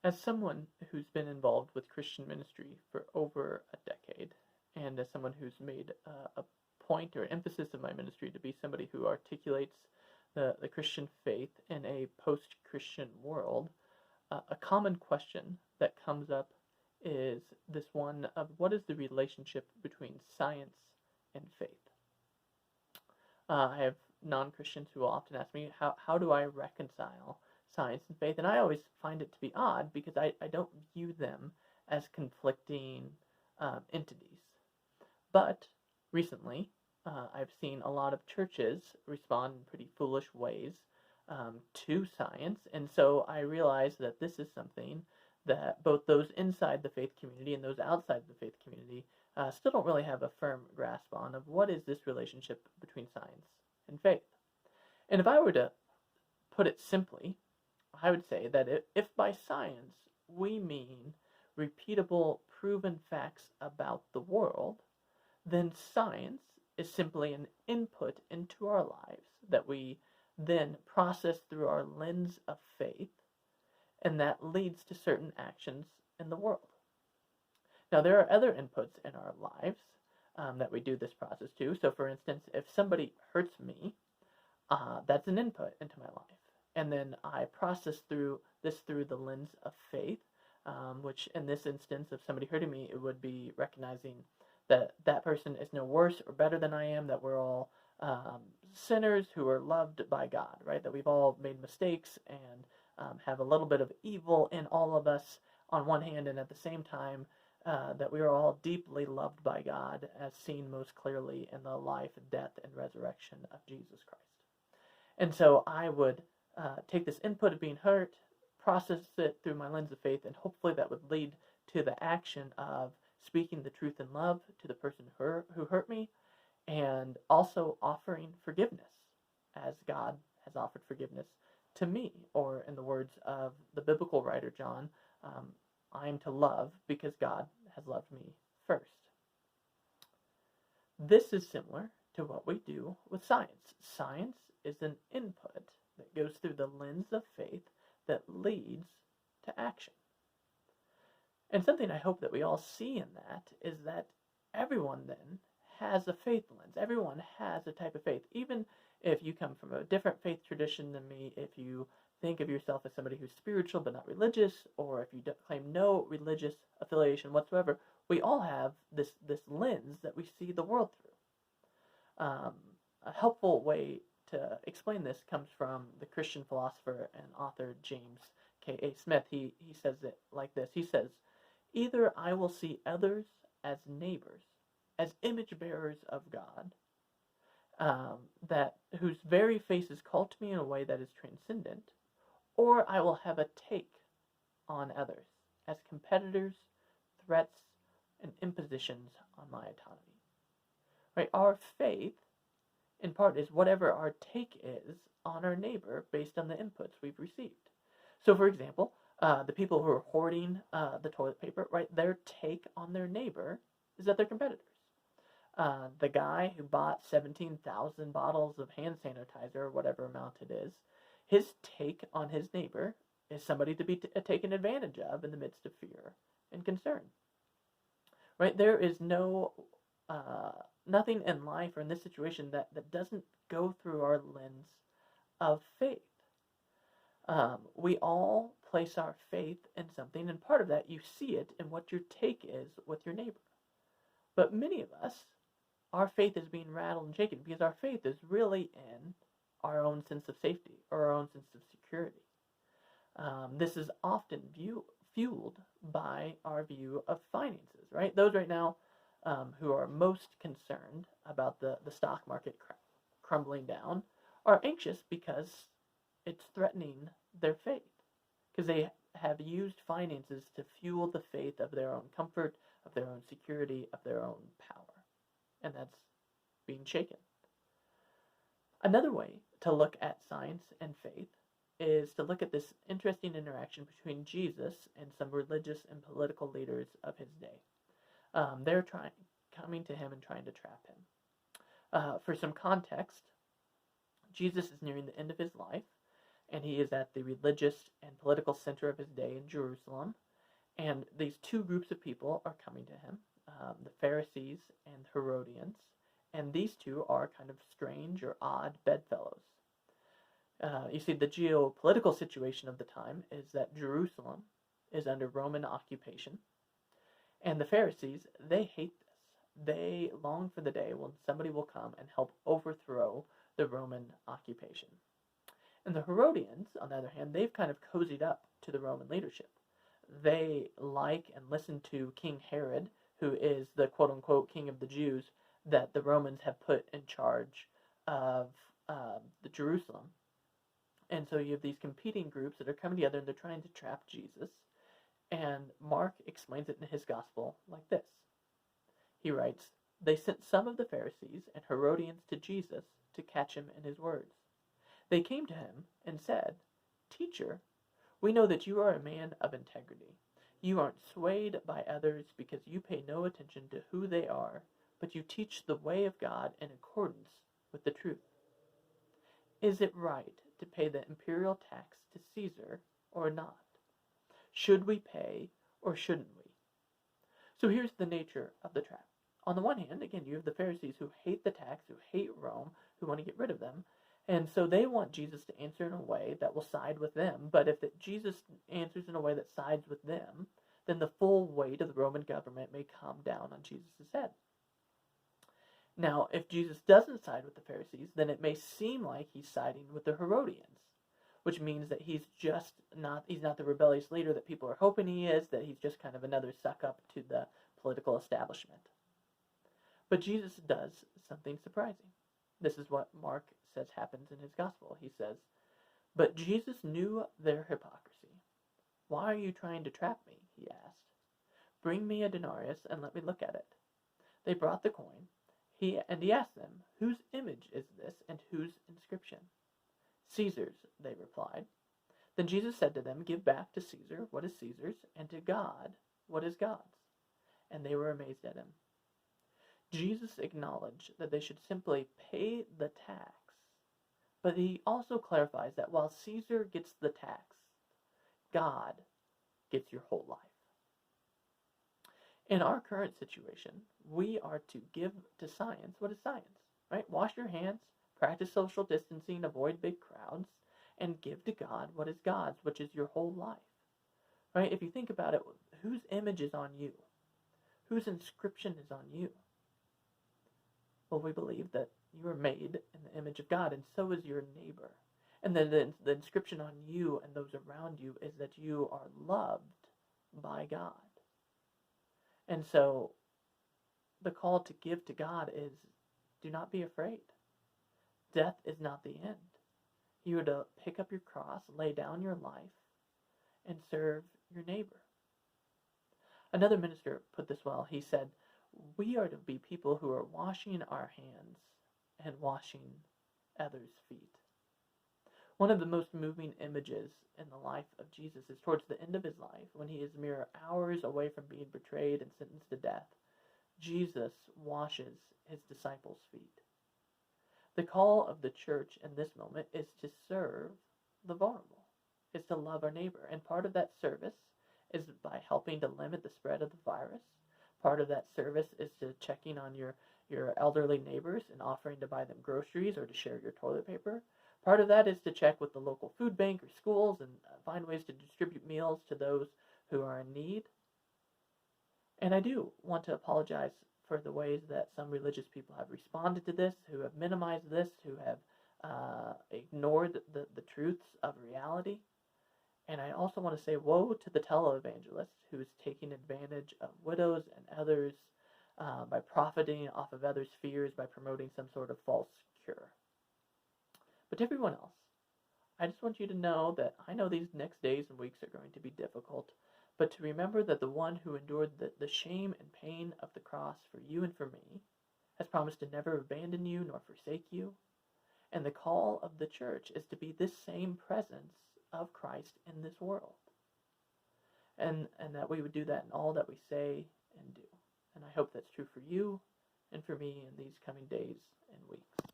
As someone who's been involved with Christian ministry for over a decade, and as someone who's made a point or emphasis of my ministry to be somebody who articulates the Christian faith in a post-Christian world, a common question that comes up is this one of what is the relationship between science and faith? I have non-Christians who will often ask me, how do I reconcile science and faith? And I always find it to be odd because I don't view them as conflicting entities. But recently, I've seen a lot of churches respond in pretty foolish ways to science, and so I realize that this is something that both those inside the faith community and those outside the faith community still don't really have a firm grasp on of what is this relationship between science and faith. And if I were to put it simply, I would say that if by science we mean repeatable, proven facts about the world, then science is simply an input into our lives that we then process through our lens of faith, and that leads to certain actions in the world. Now, there are other inputs in our lives that we do this process to. So, for instance, if somebody hurts me, that's an input into my life. And then I process through the lens of faith, which in this instance, if somebody hurting me, it would be recognizing that that person is no worse or better than I am, that we're all sinners who are loved by God, right? That we've all made mistakes and have a little bit of evil in all of us on one hand, and at the same time, that we are all deeply loved by God, as seen most clearly in the life, death, and resurrection of Jesus Christ. And so I would take this input of being hurt, process it through my lens of faith, and hopefully that would lead to the action of speaking the truth in love to the person who hurt me, and also offering forgiveness as God has offered forgiveness to me. Or in the words of the biblical writer John, I am to love because God has loved me first. This is similar to what we do with science. Science is an input that goes through the lens of faith that leads to action. And something I hope that we all see in that is that everyone then has a faith lens. Everyone has a type of faith. Even if you come from a different faith tradition than me, if you think of yourself as somebody who's spiritual but not religious, or if you claim no religious affiliation whatsoever, we all have this lens that we see the world through. A helpful way to explain this comes from the Christian philosopher and author James K.A. Smith. He says it like this. He says, "Either I will see others as neighbors, as image bearers of God, that whose very face is called to me in a way that is transcendent, or I will have a take on others as competitors, threats, and impositions on my autonomy." Right? Our faith, in part, is whatever our take is on our neighbor based on the inputs we've received. So, for example, the people who are hoarding the toilet paper, right, their take on their neighbor is that they're competitors. The guy who bought 17,000 bottles of hand sanitizer, or whatever amount it is, his take on his neighbor is somebody to be taken advantage of in the midst of fear and concern. Right? There is nothing in life or in this situation that doesn't go through our lens of faith. We all place our faith in something, and part of that, you see it in what your take is with your neighbor. But many of us, our faith is being rattled and shaken because our faith is really in our own sense of safety or our own sense of security. This is often fueled by our view of finances, right? Those right now who are most concerned about the stock market crumbling down are anxious because it's threatening their faith, because they have used finances to fuel the faith of their own comfort, of their own security, of their own power. And that's being shaken. Another way to look at science and faith is to look at this interesting interaction between Jesus and some religious and political leaders of his day. They're coming to him and trying to trap him. For some context, Jesus is nearing the end of his life, and he is at the religious and political center of his day in Jerusalem. And these two groups of people are coming to him, the Pharisees and Herodians, and these two are kind of strange or odd bedfellows. You see, the geopolitical situation of the time is that Jerusalem is under Roman occupation, and the Pharisees, they hate this. They long for the day when somebody will come and help overthrow the Roman occupation. And the Herodians, on the other hand, they've kind of cozied up to the Roman leadership. They like and listen to King Herod, who is the quote-unquote king of the Jews that the Romans have put in charge of the Jerusalem. And so you have these competing groups that are coming together and they're trying to trap Jesus. And Mark explains it in his gospel like this. He writes, "They sent some of the Pharisees and Herodians to Jesus to catch him in his words. They came to him and said, 'Teacher, we know that you are a man of integrity. You aren't swayed by others because you pay no attention to who they are, but you teach the way of God in accordance with the truth. Is it right to pay the imperial tax to Caesar or not? Should we pay or shouldn't we?'" So here's the nature of the trap. On the one hand, again, you have the Pharisees who hate the tax, who hate Rome, who want to get rid of them. And so they want Jesus to answer in a way that will side with them. But if Jesus answers in a way that sides with them, then the full weight of the Roman government may come down on Jesus' head. Now, if Jesus doesn't side with the Pharisees, then it may seem like he's siding with the Herodians, which means that he's not the rebellious leader that people are hoping he is, that he's just kind of another suck-up to the political establishment. But Jesus does something surprising. This is what Mark says happens in his gospel. He says, "But Jesus knew their hypocrisy. 'Why are you trying to trap me?' he asked. 'Bring me a denarius and let me look at it.' They brought the coin. He asked them, 'Whose image is this and whose inscription?' 'Caesar's,' they replied. Then Jesus said to them, 'Give back to Caesar what is Caesar's, and to God what is God's.' And they were amazed at him." Jesus acknowledged that they should simply pay the tax, but he also clarifies that while Caesar gets the tax, God gets your whole life. In our current situation, we are to give to science what is science, right? Wash your hands, practice social distancing, avoid big crowds, and give to God what is God's, which is your whole life, right? If you think about it, whose image is on you? Whose inscription is on you? Well, we believe that you are made in the image of God, and so is your neighbor. And then the inscription on you and those around you is that you are loved by God. And so the call to give to God is, do not be afraid. Death is not the end. You are to pick up your cross, lay down your life, and serve your neighbor. Another minister put this well. He said, "We are to be people who are washing our hands and washing others' feet." One of the most moving images in the life of Jesus is towards the end of his life, when he is mere hours away from being betrayed and sentenced to death. Jesus washes his disciples' feet. The call of the church in this moment is to serve the vulnerable, is to love our neighbor. And part of that service is by helping to limit the spread of the virus. Part of that service is to checking on your elderly neighbors and offering to buy them groceries or to share your toilet paper. Part of that is to check with the local food bank or schools and find ways to distribute meals to those who are in need. And I do want to apologize for the ways that some religious people have responded to this, who have minimized this, who have ignored the truths of reality. And I also want to say woe to the televangelist who is taking advantage of widows and others by profiting off of others' fears by promoting some sort of false cure. But to everyone else, I just want you to know that I know these next days and weeks are going to be difficult, but to remember that the one who endured the shame and pain of the cross for you and for me has promised to never abandon you nor forsake you. And the call of the church is to be this same presence of Christ in this world. And that we would do that in all that we say and do. And I hope that's true for you and for me in these coming days and weeks.